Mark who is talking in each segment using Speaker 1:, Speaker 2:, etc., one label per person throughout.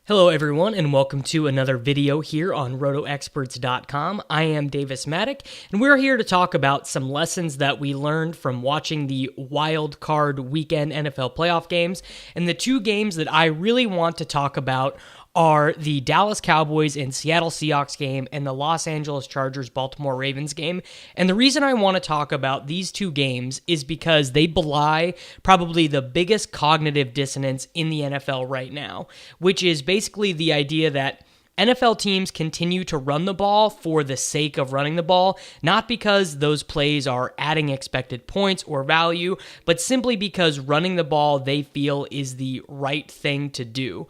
Speaker 1: Hello everyone, and welcome to another video here on RotoExperts.com. I am Davis Mattek, and we're here to talk about some lessons that we learned from watching the Wildcard Weekend NFL playoff games. And the two games that I really want to talk about are the Dallas Cowboys and Seattle Seahawks game and the Los Angeles Chargers Baltimore Ravens game. And the reason I want to talk about these two games is because they belie probably the biggest cognitive dissonance in the NFL right now, which is basically the idea that NFL teams continue to run the ball for the sake of running the ball, not because those plays are adding expected points or value, but simply because running the ball they feel is the right thing to do.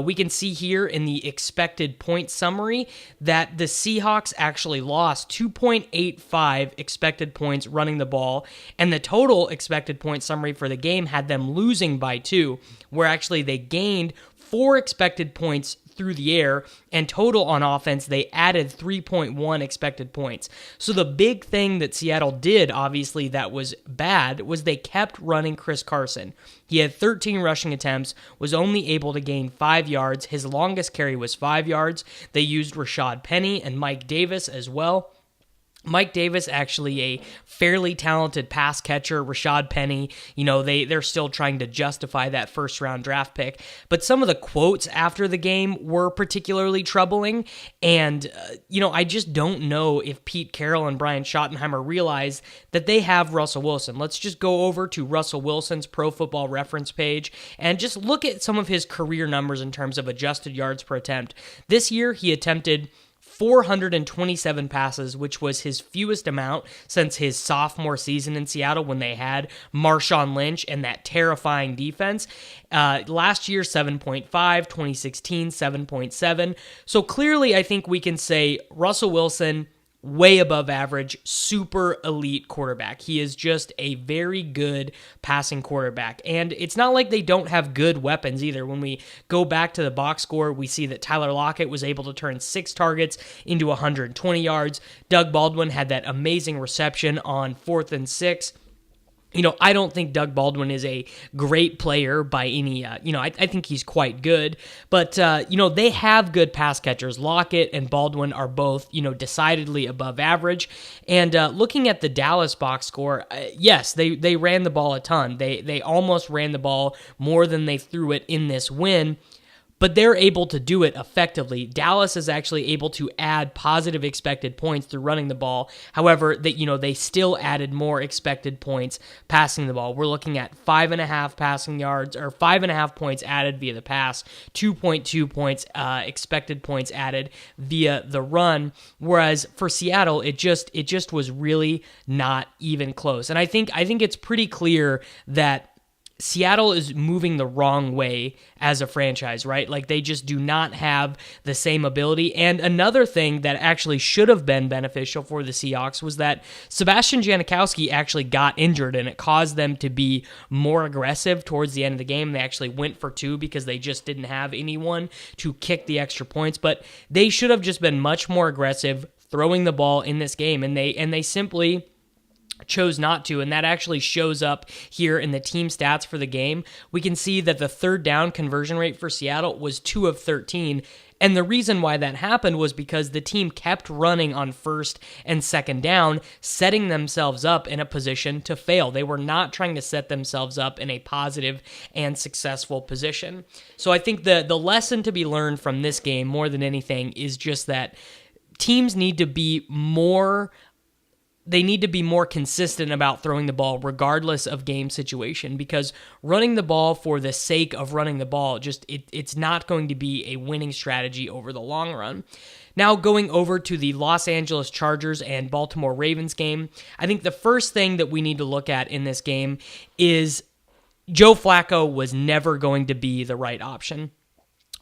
Speaker 1: We can see here in the expected point summary that the Seahawks actually lost 2.85 expected points running the ball, and the total expected point summary for the game had them losing by 2, where actually they gained 4 expected points through the air, and total on offense, they added 3.1 expected points. So the big thing that Seattle did, obviously, that was bad, was they kept running Chris Carson. He had 13 rushing attempts, was only able to gain 5 yards. His longest carry was 5 yards. They used Rashad Penny and Mike Davis as well. Mike Davis, actually a fairly talented pass catcher. Rashad Penny, they're still trying to justify that first-round draft pick. But some of the quotes after the game were particularly troubling. And, I just don't know if Pete Carroll and Brian Schottenheimer realize that they have Russell Wilson. Let's just go over to Russell Wilson's Pro Football Reference page and just look at some of his career numbers in terms of adjusted yards per attempt. This year, he attempted 427 passes, which was his fewest amount since his sophomore season in Seattle when they had Marshawn Lynch and that terrifying defense. Last year, 7.5, 2016, 7.7. So clearly, I think we can say Russell Wilson, way above average, super elite quarterback. He is just a very good passing quarterback. And it's not like they don't have good weapons either. When we go back to the box score, we see that Tyler Lockett was able to turn 6 targets into 120 yards. Doug Baldwin had that amazing reception on 4th and 6. I don't think Doug Baldwin is a great player by any, I think he's quite good, but, they have good pass catchers. Lockett and Baldwin are both, decidedly above average. And looking at the Dallas box score, yes, they ran the ball a ton. They almost ran the ball more than they threw it in this win, but they're able to do it effectively. Dallas is actually able to add positive expected points through running the ball. However, they still added more expected points passing the ball. We're looking at 5.5 passing yards, or 5.5 points added via the pass, 2.2 points expected points added via the run. Whereas for Seattle, it just was really not even close. And I think it's pretty clear that Seattle is moving the wrong way as a franchise, right? Like, they just do not have the same ability. And another thing that actually should have been beneficial for the Seahawks was that Sebastian Janikowski actually got injured, and it caused them to be more aggressive towards the end of the game. They actually went for 2 because they just didn't have anyone to kick the extra points, but they should have just been much more aggressive throwing the ball in this game, and they simply chose not to, and that actually shows up here in the team stats for the game. We can see that the third down conversion rate for Seattle was 2 of 13, and the reason why that happened was because the team kept running on first and second down, setting themselves up in a position to fail. They were not trying to set themselves up in a positive and successful position. So I think the lesson to be learned from this game, more than anything, is just that teams need to be more consistent about throwing the ball regardless of game situation, because running the ball for the sake of running the ball, it's not going to be a winning strategy over the long run. Now, going over to the Los Angeles Chargers and Baltimore Ravens game, I think the first thing that we need to look at in this game is Joe Flacco was never going to be the right option.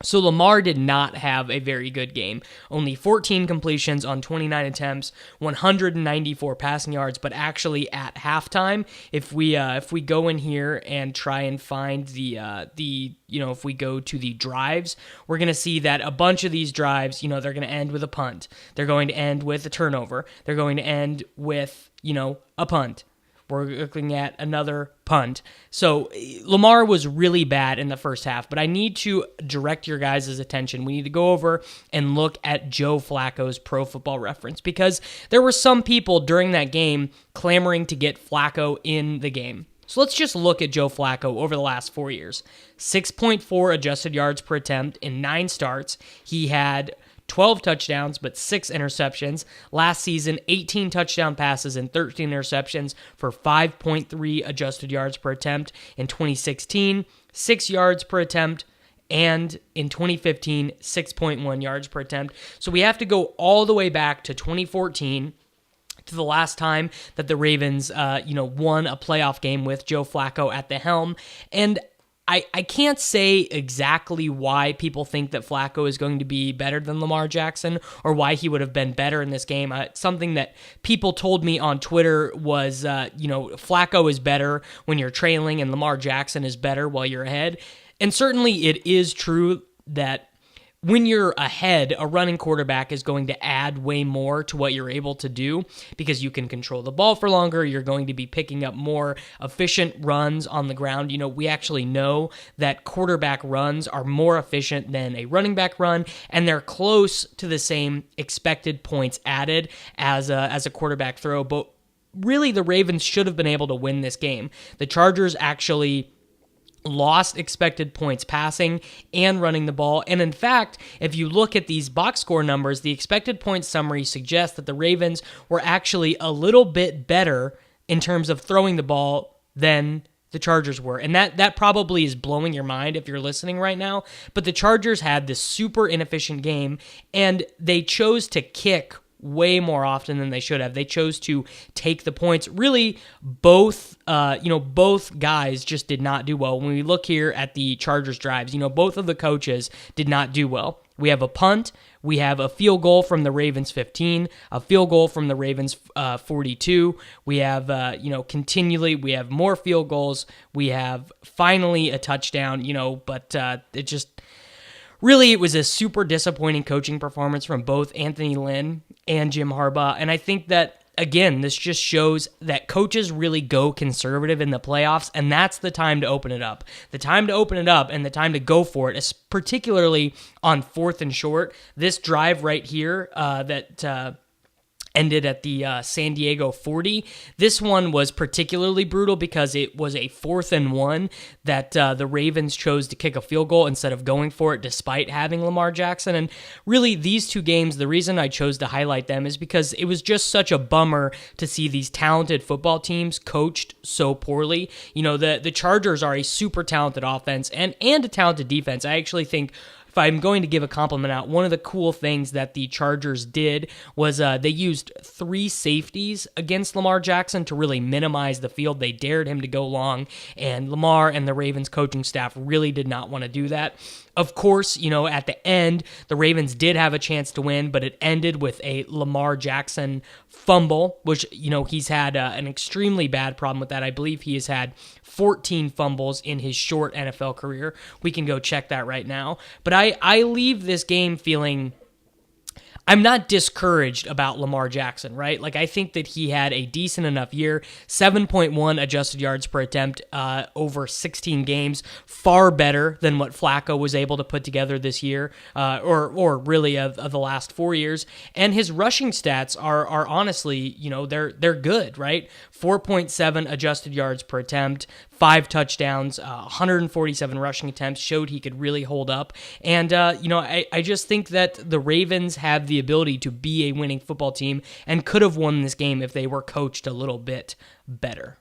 Speaker 1: So Lamar did not have a very good game. Only 14 completions on 29 attempts, 194 passing yards, but actually at halftime, if we go in here and try and find if we go to the drives, we're going to see that a bunch of these drives, they're going to end with a punt. They're going to end with a turnover. They're going to end with, a punt. We're looking at another punt. So Lamar was really bad in the first half, but I need to direct your guys' attention. We need to go over and look at Joe Flacco's Pro Football Reference, because there were some people during that game clamoring to get Flacco in the game. So let's just look at Joe Flacco over the last 4 years. 6.4 adjusted yards per attempt in 9 starts. He had 12 touchdowns, but 6 interceptions. Last season, 18 touchdown passes and 13 interceptions for 5.3 adjusted yards per attempt. In 2016, 6 yards per attempt, and in 2015, 6.1 yards per attempt. So we have to go all the way back to 2014, to the last time that the Ravens, won a playoff game with Joe Flacco at the helm. And I can't say exactly why people think that Flacco is going to be better than Lamar Jackson, or why he would have been better in this game. Something that people told me on Twitter was, Flacco is better when you're trailing and Lamar Jackson is better while you're ahead. And certainly it is true that when you're ahead, a running quarterback is going to add way more to what you're able to do, because you can control the ball for longer. You're going to be picking up more efficient runs on the ground. We actually know that quarterback runs are more efficient than a running back run, and they're close to the same expected points added as a quarterback throw. But really, the Ravens should have been able to win this game. The Chargers actually lost expected points passing and running the ball. And in fact, if you look at these box score numbers, the expected points summary suggests that the Ravens were actually a little bit better in terms of throwing the ball than the Chargers were. And that probably is blowing your mind if you're listening right now. But the Chargers had this super inefficient game, and they chose to kick way more often than they should have. They chose to take the points. Really, both guys just did not do well. When we look here at the Chargers drives, both of the coaches did not do well. We have a punt, we have a field goal from the Ravens 15, a field goal from the Ravens 42. We have, continually, we have more field goals. We have finally a touchdown, but it just... Really, it was a super disappointing coaching performance from both Anthony Lynn and Jim Harbaugh, and I think that, again, this just shows that coaches really go conservative in the playoffs, and that's the time to open it up. The time to open it up and the time to go for it, is particularly on 4th and short. This drive right here that ended at the San Diego 40. This one was particularly brutal because it was a 4th and 1 that the Ravens chose to kick a field goal instead of going for it despite having Lamar Jackson. And really, these two games, the reason I chose to highlight them is because it was just such a bummer to see these talented football teams coached so poorly. The Chargers are a super talented offense and a talented defense. I actually think, if I'm going to give a compliment out, one of the cool things that the Chargers did was they used 3 safeties against Lamar Jackson to really minimize the field. They dared him to go long, and Lamar and the Ravens coaching staff really did not want to do that. Of course, at the end, the Ravens did have a chance to win, but it ended with a Lamar Jackson fumble, which, he's had an extremely bad problem with that. I believe he has had 14 fumbles in his short NFL career. We can go check that right now. But I leave this game feeling... I'm not discouraged about Lamar Jackson, right? I think that he had a decent enough year, 7.1 adjusted yards per attempt over 16 games, far better than what Flacco was able to put together this year, or really of the last 4 years. And his rushing stats are honestly, they're good, right? 4.7 adjusted yards per attempt, 5 touchdowns, 147 rushing attempts, showed he could really hold up. And, I just think that the Ravens have the ability to be a winning football team and could have won this game if they were coached a little bit better.